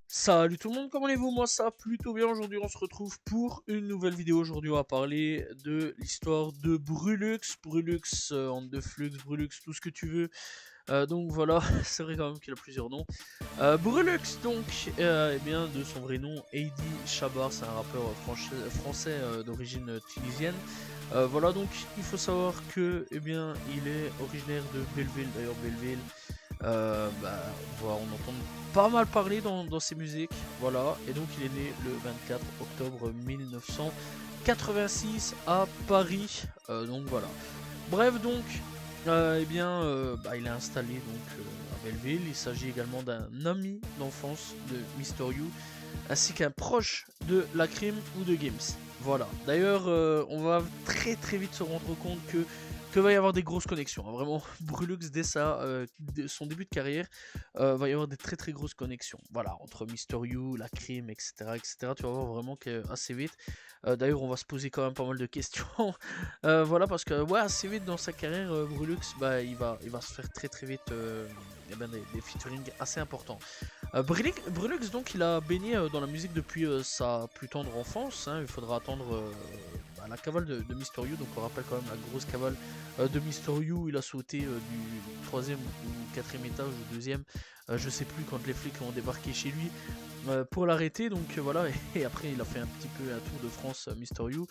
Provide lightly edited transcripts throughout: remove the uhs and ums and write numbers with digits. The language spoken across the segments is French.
Salut tout le monde, comment allez-vous? Moi ça va plutôt bien. Aujourd'hui on se retrouve pour une nouvelle vidéo. Aujourd'hui on va parler de l'histoire de Brulux, Andeflux, Brulux, tout ce que tu veux. Donc voilà, c'est vrai quand même qu'il a plusieurs noms. Brulux donc, eh bien de son vrai nom, Heidi Chabar, c'est un rappeur français d'origine tunisienne. Voilà, donc il faut savoir que eh bien il est originaire de Belleville. D'ailleurs Belleville, on va en entendre pas mal parler dans ses musiques, voilà. Et donc il est né le 24 octobre 1986 à Paris, donc voilà. Bref, donc, il est installé donc à Belleville. Il s'agit également d'un ami d'enfance de Mister You, ainsi qu'un proche de la Crime ou de Games. Voilà. D'ailleurs, on va très vite se rendre compte que va y avoir des grosses connexions. Hein. Vraiment, Brulux dès son début de carrière, va y avoir des très grosses connexions. Voilà, entre Mister You, la Crime, etc. Tu vas voir vraiment que assez vite. D'ailleurs, on va se poser quand même pas mal de questions. Voilà, parce que ouais, assez vite dans sa carrière, Brulux, bah, il va se faire très vite des featuring assez importants. Brulux, donc, il a baigné dans la musique depuis sa plus tendre enfance. Hein. Il faudra attendre la cavale de Mister You. Donc, on rappelle quand même la grosse cavale de Mister You. Il a sauté du troisième ou quatrième étage ou deuxième. Je sais plus, quand les flics ont débarqué chez lui pour l'arrêter. Donc voilà. Et après, il a fait un petit peu un tour de France, Mister You.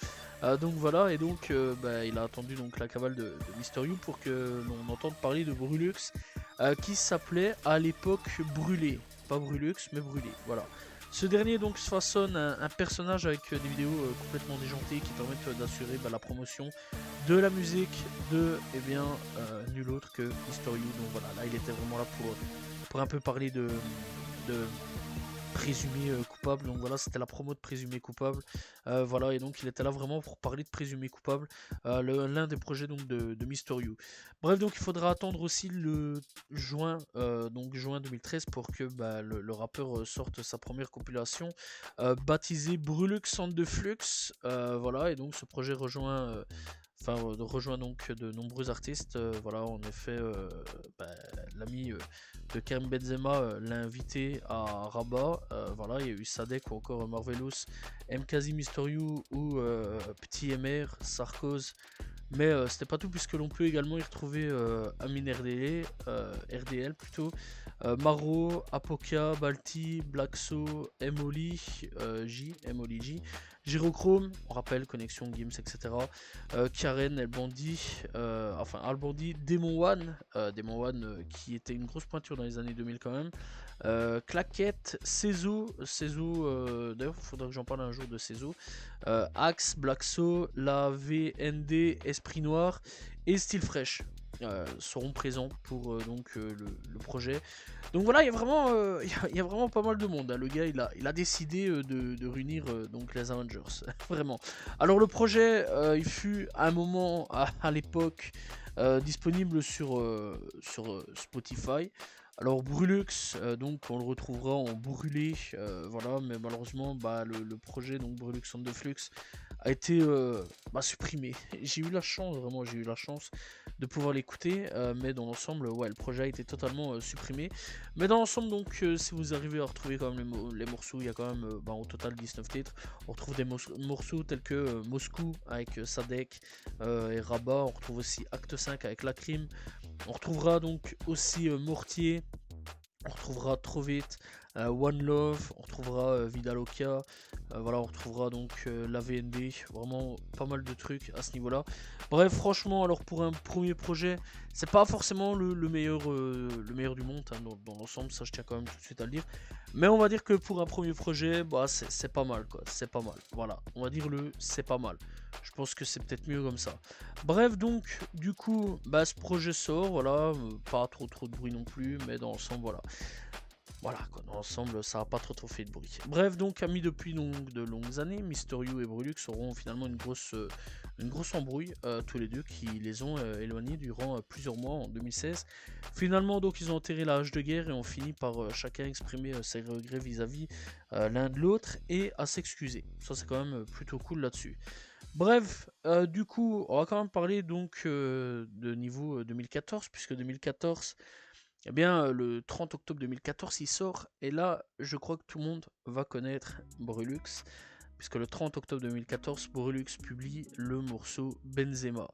Donc voilà. Et donc, il a attendu donc la cavale de Mister You pour que l'on entende parler de Brulux, qui s'appelait à l'époque Brûlé. Pas Brulux, mais Brûlé, voilà. Ce dernier donc se façonne un personnage avec des vidéos complètement déjantées qui permettent d'assurer la promotion de la musique de nul autre que Mister You. Donc voilà, là il était vraiment là pour un peu parler de présumé coupable. Donc voilà, c'était la promo de présumé coupable. Voilà, et donc il était là vraiment pour parler de présumé coupable, l'un des projets donc de Mister You. Bref, donc il faudra attendre aussi le juin 2013 pour que le rappeur sorte sa première compilation baptisée Brulux Andeflux. Voilà, et donc ce projet rejoint donc de nombreux artistes. Voilà, en effet, l'ami de Karim Benzema l'a invité à Rabat. Voilà, il y a eu Sadek ou encore Marvelous, Mkazi Mister You ou Petit MR, Sarkoz. Mais c'était pas tout, puisque l'on peut également y retrouver Amin RDL plutôt, Maro, Apoka, Balti, Blackso, Emoli, Emoli J, Gyrochrome, on rappelle Connexion Games, etc. Karen, Albandi, Demon One, qui était une grosse pointure dans les années 2000 quand même. Claquette, Cezu, d'ailleurs il faudra que j'en parle un jour de Cezu. Axe, Blackso, la VND, Esprit Noir et Style Fresh seront présents pour le projet. Donc voilà, il y a vraiment pas mal de monde. Hein. Le gars, il a décidé de réunir donc les Avengers, vraiment. Alors le projet, il fut à un moment, à l'époque, disponible sur Spotify. Alors Brulux, donc on le retrouvera en brûlé, voilà, mais malheureusement le projet donc Brulux Andeflux a été supprimé. J'ai eu la chance, vraiment j'ai eu la chance de pouvoir l'écouter, mais dans l'ensemble, ouais, le projet a été totalement supprimé. Mais dans l'ensemble, donc si vous arrivez à retrouver quand même les morceaux, il y a quand même au total 19 titres. On retrouve des morceaux tels que Moscou avec Sadek et Rabat. On retrouve aussi Acte 5 avec La Crime. On retrouvera donc aussi Mortier. On retrouvera Trop Vite, One Love, on retrouvera Vidaloka, voilà, on retrouvera donc la VND, vraiment pas mal de trucs à ce niveau-là. Bref, franchement, alors pour un premier projet, c'est pas forcément le meilleur du monde hein, dans l'ensemble, ça je tiens quand même tout de suite à le dire. Mais on va dire que pour un premier projet, c'est pas mal quoi, c'est pas mal. Voilà, on va dire c'est pas mal. Je pense que c'est peut-être mieux comme ça. Bref, donc du coup, ce projet sort, voilà, pas trop de bruit non plus, mais dans l'ensemble, voilà. Voilà, quoi, dans l'ensemble, ça n'a pas trop fait de bruit. Bref, donc, amis depuis donc de longues années, Mister You et Brulux auront finalement une grosse embrouille, tous les deux, qui les ont éloignés durant plusieurs mois en 2016. Finalement, donc, ils ont enterré la hache de guerre et ont fini par chacun exprimer ses regrets vis-à-vis l'un de l'autre et à s'excuser. Ça, c'est quand même plutôt cool là-dessus. Bref, du coup, on va quand même parler donc de niveau 2014, puisque 2014, Eh bien, le 30 octobre 2014, il sort, et là, je crois que tout le monde va connaître Brulux, puisque le 30 octobre 2014, Brulux publie le morceau Benzema.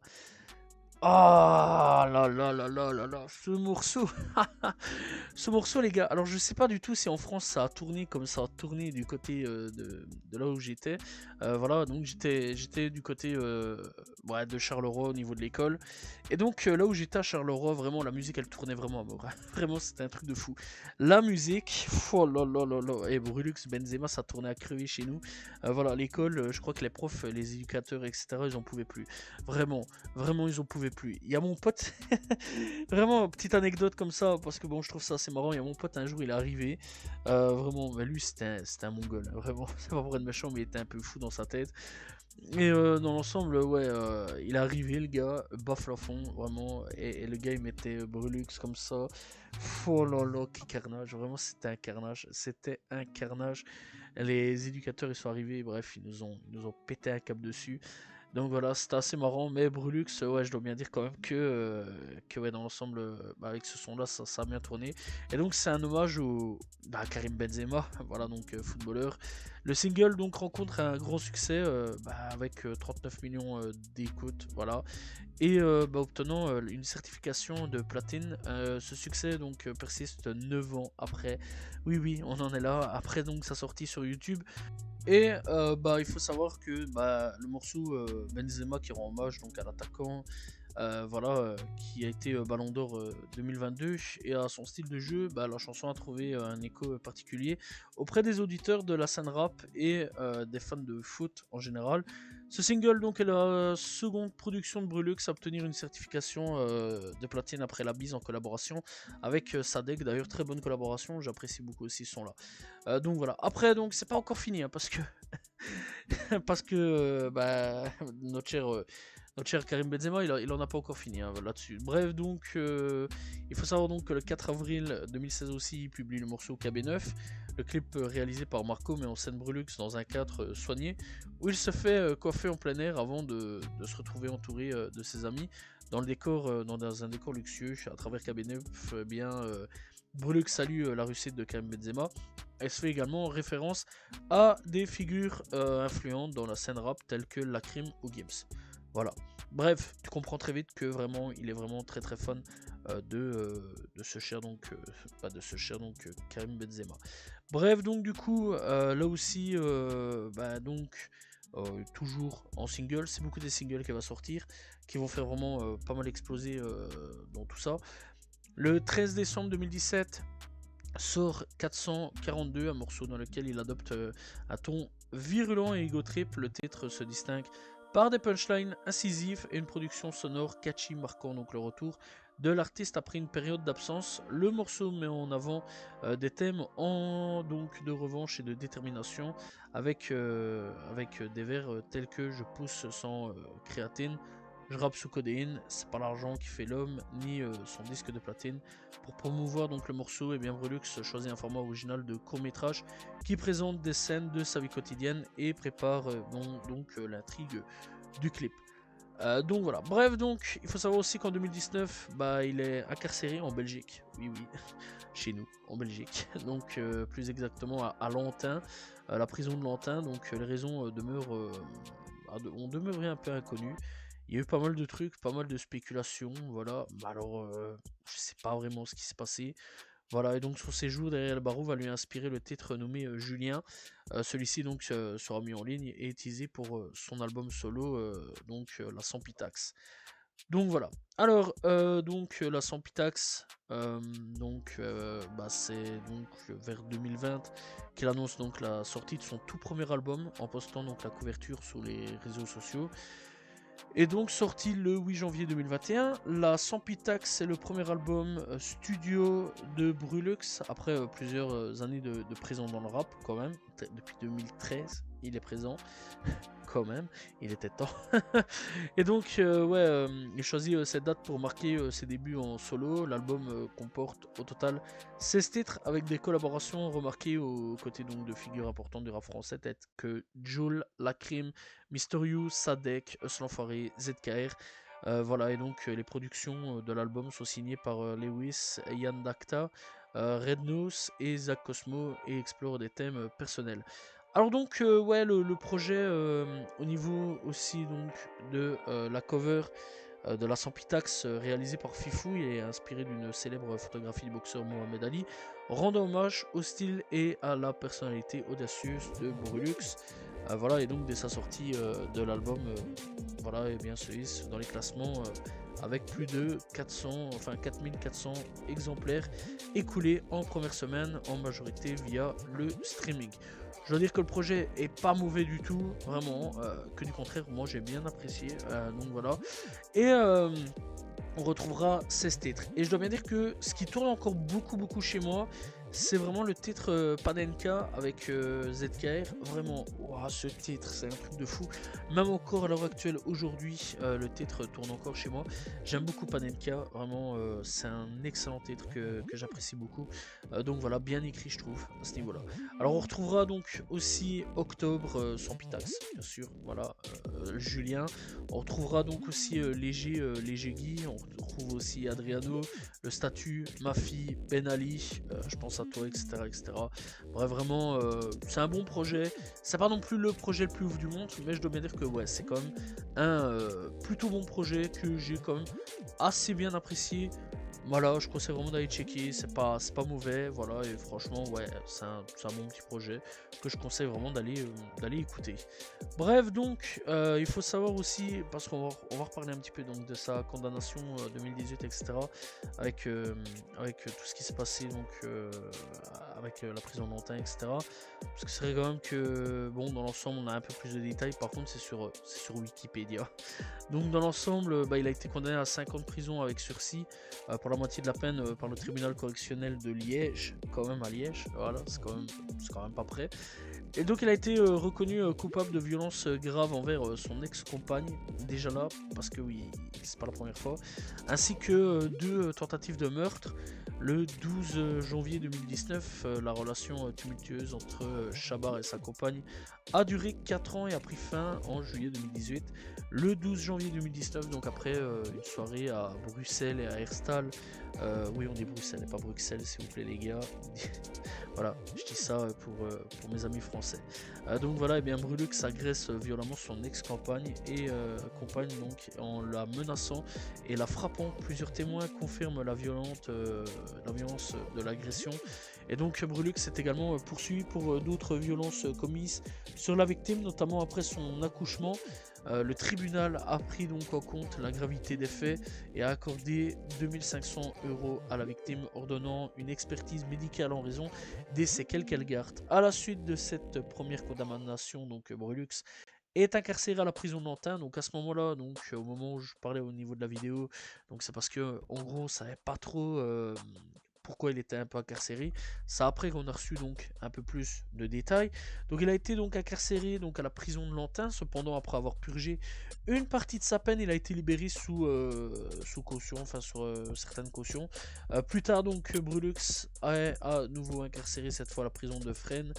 Ah là là là là là là, ce morceau, ce morceau les gars. Alors je sais pas du tout si en France ça a tourné comme ça a tourné du côté de là où j'étais. Voilà, donc j'étais du côté ouais, de Charleroi au niveau de l'école. Et donc là où j'étais à Charleroi, vraiment la musique elle tournait vraiment à mort. Vraiment c'était un truc de fou. La musique, oh là là là là, et Brulux, Benzema ça tournait à crever chez nous. Voilà, l'école, je crois que les profs, les éducateurs, etc. ils en pouvaient plus. Vraiment. Vraiment, ils en pouvaient plus. Il y a mon pote, vraiment, petite anecdote comme ça, parce que bon, je trouve ça assez marrant. Il y a mon pote, un jour, il est arrivé. Vraiment, bah, lui, c'était un mongol. Hein, vraiment, c'est pas pour être méchant, mais il était un peu fou dans sa tête. Et dans l'ensemble, ouais, il est arrivé, le gars, baf la fond, vraiment. Et le gars, il mettait Brulux comme ça. Oh là là, quel carnage. Vraiment, c'était un carnage. C'était un carnage. Les éducateurs, ils sont arrivés, bref, ils nous ont pété un câble dessus. Donc voilà, c'était assez marrant, mais Brulux, ouais, je dois bien dire quand même que ouais, dans l'ensemble, bah, avec ce son-là, ça a bien tourné. Et donc c'est un hommage à Karim Benzema, voilà, donc footballeur. Le single donc rencontre un grand succès avec 39 millions d'écoutes, voilà, et obtenant une certification de platine. Ce succès donc persiste 9 ans après. Oui, oui, on en est là. Après donc sa sortie sur YouTube. Et il faut savoir que le morceau Benzema qui rend hommage donc à l'attaquant qui a été Ballon d'Or 2022 et à son style de jeu, la chanson a trouvé un écho particulier auprès des auditeurs de la scène rap et des fans de foot en général. Ce single donc est la seconde production de Brulux à obtenir une certification de platine après la bise en collaboration avec Sadek. D'ailleurs très bonne collaboration, j'apprécie beaucoup aussi ce son là. Donc voilà. Après donc c'est pas encore fini hein, parce que parce que notre cher Karim Benzema, il en a pas encore fini hein, là-dessus. Bref, donc, il faut savoir donc que le 4 avril 2016 aussi, il publie le morceau KB9, le clip réalisé par Marco, mais en scène Brulux dans un cadre soigné, où il se fait coiffer en plein air avant de se retrouver entouré de ses amis dans le décor, dans un décor luxueux. À travers KB9, Brulux salue la réussite de Karim Benzema. Elle se fait également référence à des figures influentes dans la scène rap telles que Lacrim ou Gims. Voilà. Bref, tu comprends très vite que vraiment, il est vraiment très très fan de ce cher donc, Karim Benzema. Bref, donc du coup, là aussi, toujours en single, c'est beaucoup des singles qui va sortir, qui vont faire vraiment pas mal exploser dans tout ça. Le 13 décembre 2017 sort 442, un morceau dans lequel il adopte un ton virulent et ego trip. Le titre se distingue par des punchlines incisives et une production sonore catchy marquant donc le retour de l'artiste après une période d'absence. Le morceau met en avant des thèmes donc de revanche et de détermination avec des vers tels que je pousse sans créatine, je rappe sous codéine, c'est pas l'argent qui fait l'homme, ni son disque de platine. Pour promouvoir donc le morceau, et bien Brulux choisit un format original de court-métrage qui présente des scènes de sa vie quotidienne et prépare l'intrigue du clip. Donc voilà, bref, donc il faut savoir aussi qu'en 2019, il est incarcéré en Belgique. Oui, oui, chez nous, en Belgique. Donc plus exactement à Lantin, la prison de Lantin. Donc les raisons ont demeuré un peu inconnues. Il y a eu pas mal de trucs, pas mal de spéculations, voilà. Alors, je sais pas vraiment ce qui s'est passé. Voilà, et donc son séjour derrière le barreau va lui inspirer le titre nommé Julien. Celui-ci donc sera mis en ligne et utilisé pour son album solo, la Sampitax. Donc voilà. Alors, la Sampitax, c'est donc vers 2020 qu'il annonce donc la sortie de son tout premier album en postant donc la couverture sur les réseaux sociaux. Et donc sorti le 8 janvier 2021, la Sampitax c'est le premier album studio de Brulux après plusieurs années de présence dans le rap quand même. Depuis 2013 il est présent quand même, il était temps. Et donc il choisit cette date pour marquer ses débuts en solo. L'album comporte au total 16 titres avec des collaborations remarquées aux côtés donc de figures importantes du rap français telles que Jul, Lacrim, Mister You, Sadek, Eus l'Enfoiré, ZKR. Voilà, et donc les productions de l'album sont signées par Lewis, Yann Dakta, Red Nose et Zach Cosmo, et explorent des thèmes personnels. Alors donc ouais, le projet au niveau aussi donc de la cover de la Sampitax réalisée par Fifou et inspirée d'une célèbre photographie du boxeur Mohamed Ali, rendant hommage au style et à la personnalité audacieuse de Brulux. Voilà, et donc dès sa sortie de l'album, voilà, et bien se hisse dans les classements avec plus de 4400 exemplaires écoulés en première semaine, en majorité via le streaming. Je dois dire que le projet est pas mauvais du tout, vraiment, que du contraire, moi j'ai bien apprécié, donc voilà. Et on retrouvera 16 titres. Et je dois bien dire que ce qui tourne encore beaucoup chez moi, c'est vraiment le titre Panenka avec ZKR. Vraiment, wow, ce titre, c'est un truc de fou. Même encore à l'heure actuelle, aujourd'hui, le titre tourne encore chez moi. J'aime beaucoup Panenka, vraiment, c'est un excellent titre que j'apprécie beaucoup. Donc voilà, bien écrit, je trouve, à ce niveau-là. Alors, on retrouvera donc aussi Octobre sans Pitax, bien sûr, voilà, Julien. On retrouvera donc aussi Léger Guy, on retrouve aussi Adriano, le statut, Mafi, Ben Ali, je pense à toi, etc. Bref, vraiment, c'est un bon projet. C'est pas non plus le projet le plus ouf du monde, mais je dois bien dire que ouais, c'est quand même un plutôt bon projet que j'ai quand même assez bien apprécié. Voilà, je conseille vraiment d'aller checker, c'est pas mauvais, voilà, et franchement, ouais, c'est un bon petit projet que je conseille vraiment d'aller écouter. Bref, donc, il faut savoir aussi, parce qu'on va reparler un petit peu donc, de sa condamnation 2018, etc., avec tout ce qui s'est passé, donc, avec la prison d'Antin, etc. Parce que c'est vrai quand même que, bon, dans l'ensemble, on a un peu plus de détails, par contre, c'est sur Wikipédia. Donc dans l'ensemble, il a été condamné à 5 ans de prison avec sursis pour la moitié de la peine par le tribunal correctionnel de Liège, quand même à Liège, voilà, c'est quand même pas près. Et donc il a été reconnu coupable de violences graves envers son ex-compagne, déjà là, parce que oui, c'est pas la première fois, ainsi que 2 tentatives de meurtre. Le 12 janvier 2019, la relation tumultueuse entre Chabar et sa compagne a duré 4 ans et a pris fin en juillet 2018. Le 12 janvier 2019, donc après une soirée à Bruxelles et à Herstal, oui on dit Bruxelles et pas Bruxelles s'il vous plaît les gars, voilà, je dis ça pour mes amis français. Donc voilà, et bien Brulux agresse violemment son ex-compagne et compagne donc en la menaçant et la frappant. Plusieurs témoins confirment la violence de l'agression. Et donc Brulux est également poursuivi pour d'autres violences commises sur la victime, notamment après son accouchement. Le tribunal a pris donc en compte la gravité des faits et a accordé 2500 € à la victime, ordonnant une expertise médicale en raison des séquelles qu'elle garde. À la suite de cette première condamnation, donc Brulux est incarcéré à la prison de Nantin. Donc à ce moment-là, donc au moment où je parlais au niveau de la vidéo, donc c'est parce que en gros, on savait pas trop pourquoi il était un peu incarcéré. C'est après qu'on a reçu donc un peu plus de détails. Donc il a été donc incarcéré donc à la prison de Lantin. Cependant, après avoir purgé une partie de sa peine, il a été libéré sous caution, enfin sur certaines cautions. Plus tard donc Brulux est à nouveau incarcéré, cette fois à la prison de Fresnes.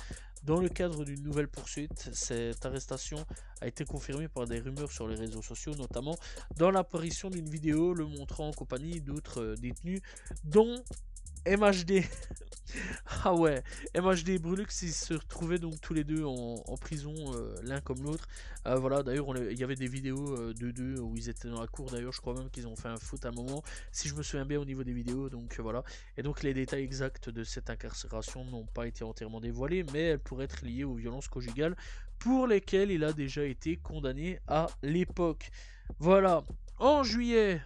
Dans le cadre d'une nouvelle poursuite, cette arrestation a été confirmée par des rumeurs sur les réseaux sociaux, notamment dans l'apparition d'une vidéo le montrant en compagnie d'autres détenus, dont MHD. Ah ouais, MHD et Brulux, ils se retrouvaient donc tous les deux en prison, l'un comme l'autre. Voilà, d'ailleurs, il y avait des vidéos de deux où ils étaient dans la cour. D'ailleurs, je crois même qu'ils ont fait un foot à un moment, si je me souviens bien au niveau des vidéos. Donc voilà. Et donc, les détails exacts de cette incarcération n'ont pas été entièrement dévoilés, mais elles pourraient être liées aux violences conjugales pour lesquelles il a déjà été condamné à l'époque. Voilà. En janvier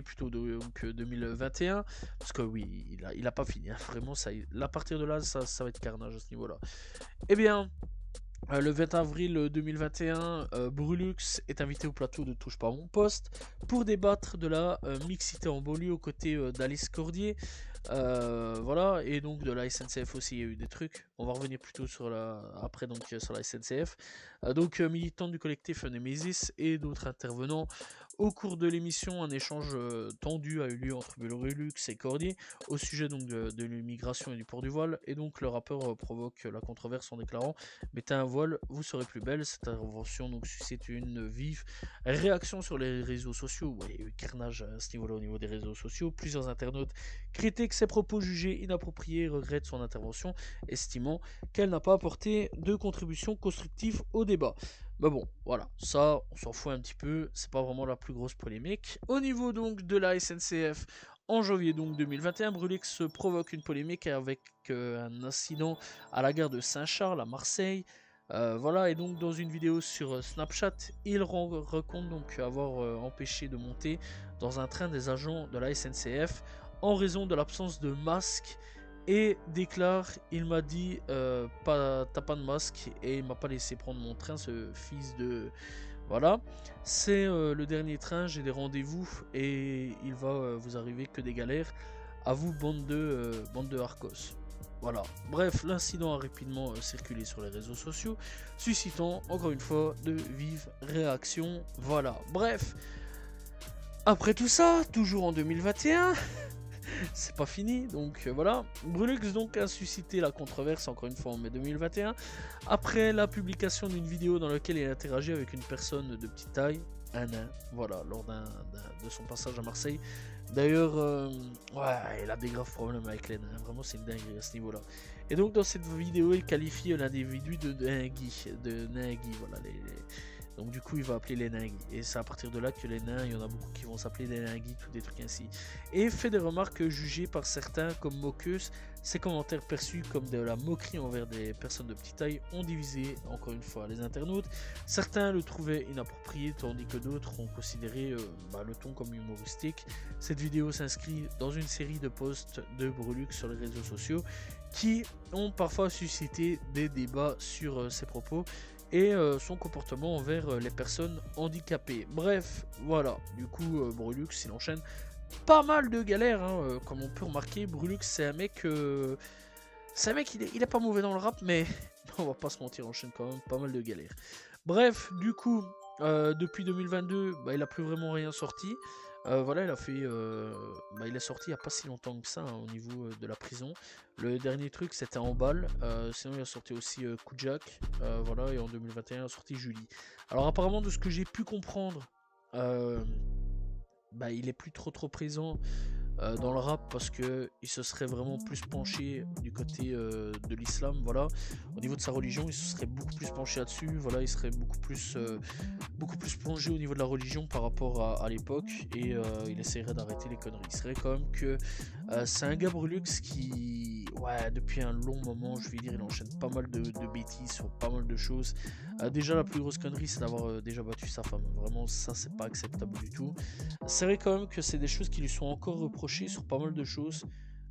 plutôt, donc 2021, parce que oui, il a pas fini, hein, vraiment, ça, à partir de là, ça va être carnage à ce niveau-là. Eh bien, le 20 avril 2021, Brulux est invité au plateau de Touche pas à mon poste pour débattre de la mixité en banlieue aux côtés d'Alice Cordier. Voilà, et donc de la SNCF aussi, il y a eu des trucs. On va revenir plutôt sur après donc sur la SNCF. Donc militant du collectif Nemesis et d'autres intervenants Au cours de l'émission, un échange tendu a eu lieu entre Brulux et Cordier au sujet donc de l'immigration et du port du voile, et donc le rappeur provoque la controverse en déclarant mettez un voile, vous serez plus belle. Cette intervention donc suscite une vive réaction sur les réseaux sociaux. Ouais, il y a eu carnage à ce niveau-là au niveau des réseaux sociaux. Plusieurs internautes critiquent ses propos jugés inappropriés et regrettent son intervention, estimant qu'elle n'a pas apporté de contribution constructive au débat. Mais bon, voilà, ça, on s'en fout un petit peu, c'est pas vraiment la plus grosse polémique. Au niveau donc de la SNCF, en janvier donc 2021, Brulix provoque une polémique avec un incident à la gare de Saint-Charles à Marseille. Voilà, et donc dans une vidéo sur Snapchat, il raconte donc avoir empêché de monter dans un train des agents de la SNCF en raison de l'absence de masque, et déclare il m'a dit t'as pas de masque, et il m'a pas laissé prendre mon train, ce fils de... Voilà, c'est le dernier train, j'ai des rendez-vous et il va vous arriver que des galères, à vous bande de Arcos. Voilà, bref, l'incident a rapidement circulé sur les réseaux sociaux, suscitant encore une fois de vives réactions. Voilà, bref, après tout ça, toujours en 2021, c'est pas fini, donc voilà. Brulux donc a suscité la controverse encore une fois en mai 2021, après la publication d'une vidéo dans laquelle il interagit avec une personne de petite taille, un nain, voilà, lors de son passage à Marseille. D'ailleurs, ouais, il a des graves problèmes avec les nains, vraiment c'est une dinguerie à ce niveau-là. Et donc dans cette vidéo, il qualifie l'individu de naingui, voilà, donc du coup il va appeler les nains, et c'est à partir de là que les nains, il y en a beaucoup qui vont s'appeler des nains ou des trucs ainsi. Et fait des remarques jugées par certains comme moqueuses. Ces commentaires perçus comme de la moquerie envers des personnes de petite taille ont divisé encore une fois les internautes. Certains le trouvaient inapproprié, tandis que d'autres ont considéré le ton comme humoristique. Cette vidéo s'inscrit dans une série de posts de Brulux sur les réseaux sociaux qui ont parfois suscité des débats sur ses propos et son comportement envers les personnes handicapées. Bref, voilà, du coup Brulux il enchaîne pas mal de galères, hein, comme on peut remarquer. Brulux c'est un mec, il est pas mauvais dans le rap, mais on va pas se mentir, on enchaîne quand même pas mal de galères. Bref, du coup, depuis 2022, il a plus vraiment rien sorti. Voilà, il est sorti il n'y a pas si longtemps que ça, hein, au niveau de la prison. Le dernier truc c'était en balle, sinon il a sorti aussi Kujak, voilà, et en 2021 il a sorti Julie. Alors apparemment de ce que j'ai pu comprendre, il est plus trop présent dans le rap, parce que il se serait vraiment plus penché du côté de l'islam, voilà. Au niveau de sa religion, il se serait beaucoup plus penché là-dessus, voilà, il serait beaucoup plus plongé au niveau de la religion par rapport à l'époque, et il essaierait d'arrêter les conneries. Il serait quand même que c'est un gars Brulux qui, ouais, depuis un long moment, je vais dire, il enchaîne pas mal de bêtises sur pas mal de choses. Déjà la plus grosse connerie c'est d'avoir déjà battu sa femme, vraiment ça c'est pas acceptable du tout. C'est vrai quand même que c'est des choses qui lui sont encore reprochées sur pas mal de choses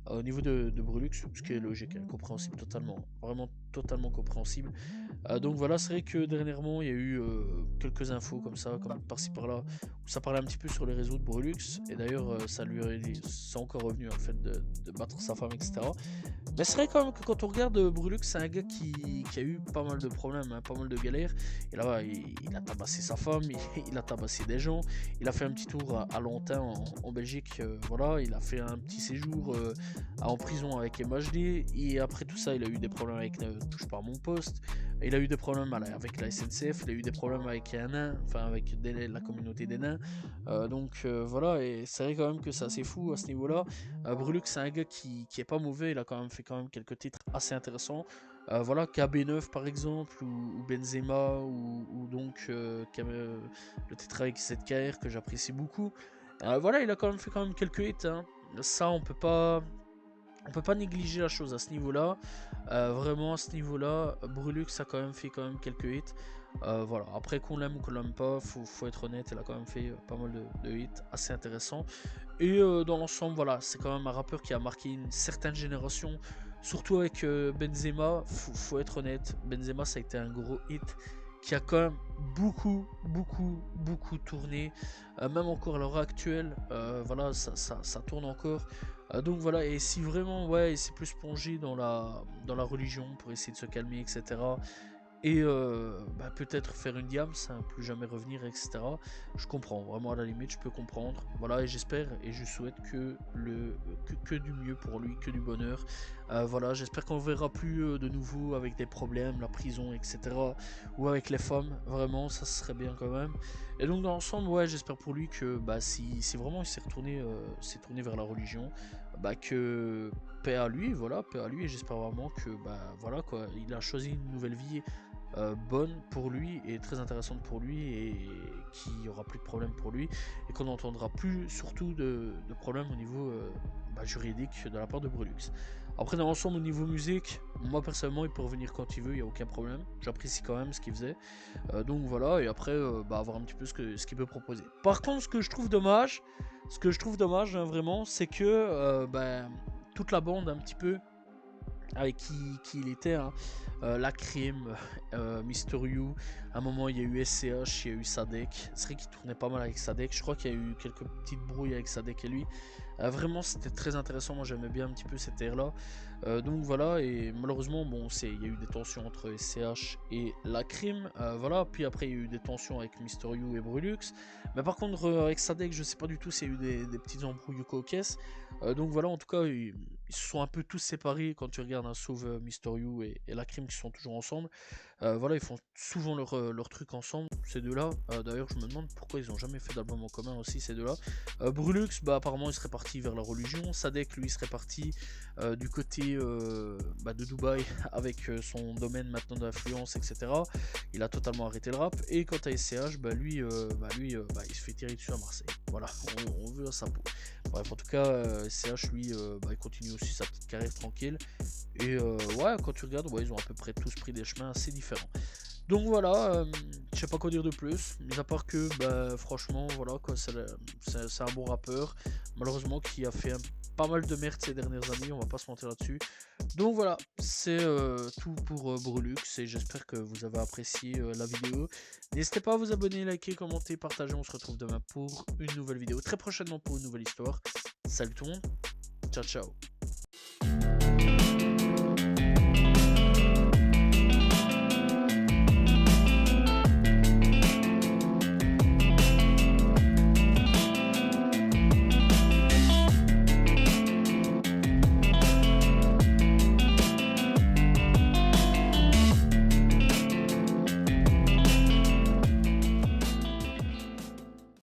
au niveau de Brulux, ce qui est logique, hein, compréhensible totalement, vraiment totalement compréhensible. Donc voilà, c'est vrai que dernièrement il y a eu quelques infos comme ça, comme par-ci par-là, où ça parlait un petit peu sur les réseaux de Brulux, et d'ailleurs c'est encore revenu en fait de battre sa femme, etc. Mais c'est vrai quand même que quand on regarde Brulux, c'est un gars qui a eu pas mal de problèmes, hein, pas mal de galères. Et là, il a tabassé sa femme, il a tabassé des gens, il a fait un petit tour à Lantin en Belgique, voilà, il a fait un petit séjour en prison avec MHD, et après tout ça, il a eu des problèmes avec Touche pas à mon poste, il a eu des problèmes avec la SNCF, il a eu des problèmes avec un nain, enfin avec la communauté des nains, donc voilà, et c'est vrai quand même que c'est assez fou à ce niveau-là. Brulux, c'est un gars qui est pas mauvais, il a quand même fait quelques titres assez intéressants. Voilà, KB9 par exemple, ou Benzema, ou donc le titre avec ZKR que j'apprécie beaucoup. Voilà, il a quand même fait quelques hits, hein. Ça, on peut pas négliger la chose à ce niveau-là. Vraiment à ce niveau-là, Brulux a quand même fait quelques hits. Voilà, après qu'on l'aime ou qu'on l'aime pas, faut être honnête, il a quand même fait pas mal de hits assez intéressants. Et dans l'ensemble, voilà, c'est quand même un rappeur qui a marqué une certaine génération, surtout avec Benzema. Faut être honnête, Benzema ça a été un gros hit qui a quand même beaucoup tourné, même encore à l'heure actuelle, voilà, ça tourne encore. Donc voilà, et si vraiment, ouais, il s'est plus plongé dans la religion pour essayer de se calmer, etc. et peut-être faire une diam, ça plus jamais revenir, etc. Je comprends, vraiment à la limite, je peux comprendre. Voilà, et j'espère et je souhaite que du mieux pour lui, que du bonheur. Voilà, j'espère qu'on verra plus de nouveau avec des problèmes, la prison, etc. Ou avec les femmes, vraiment, ça serait bien quand même. Et donc dans l'ensemble, ouais, j'espère pour lui que si vraiment il s'est tourné vers la religion, que paix à lui, voilà, paix à lui, et j'espère vraiment que voilà quoi, il a choisi une nouvelle vie bonne pour lui et très intéressante pour lui, et qu'il n'y aura plus de problème pour lui, et qu'on n'entendra plus surtout de problèmes au niveau juridique de la part de Brulux. Après dans l'ensemble au niveau musique, moi personnellement il peut revenir quand il veut, il n'y a aucun problème, j'apprécie quand même ce qu'il faisait. Donc voilà, et après voir un petit peu ce qu'il peut proposer. Par contre ce que je trouve dommage, hein, vraiment, c'est que toute la bande un petit peu avec qui il était, hein. La Crime, Mister You, à un moment il y a eu SCH, il y a eu Sadek, c'est vrai qu'il tournait pas mal avec Sadek, je crois qu'il y a eu quelques petites brouilles avec Sadek et lui. Vraiment c'était très intéressant, moi j'aimais bien un petit peu cette ère là. Donc voilà, et malheureusement bon il y a eu des tensions entre SCH et La Crime, voilà, puis après il y a eu des tensions avec Mister You et Brulux, mais par contre avec Sadek je sais pas du tout s'il y a eu des petites embrouilles coquesses. Donc voilà, en tout cas ils se sont un peu tous séparés quand tu regardes un sauf Mister You et La Crime qui sont toujours ensemble. Voilà, ils font souvent leur truc ensemble, ces deux-là. D'ailleurs, je me demande pourquoi ils ont jamais fait d'album en commun aussi, ces deux-là. Brulux, apparemment, il serait parti vers la religion. Sadek, lui, serait parti du côté de Dubaï avec son domaine maintenant d'influence, etc. Il a totalement arrêté le rap. Et quant à SCH, lui, il se fait tirer dessus à Marseille. Voilà, on veut sa peau. Bref, en tout cas, SCH, lui, il continue aussi sa petite carrière tranquille. Et ouais, quand tu regardes, ouais, ils ont à peu près tous pris des chemins assez différents. Donc voilà, je sais pas quoi dire de plus, mis à part que, franchement, voilà, quoi, c'est un bon rappeur, malheureusement, qui a fait pas mal de merde ces dernières années, on va pas se mentir là-dessus. Donc voilà, c'est tout pour Brulux, et j'espère que vous avez apprécié la vidéo. N'hésitez pas à vous abonner, liker, commenter, partager, on se retrouve demain pour une nouvelle vidéo, très prochainement pour une nouvelle histoire. Salut tout le monde, ciao ciao.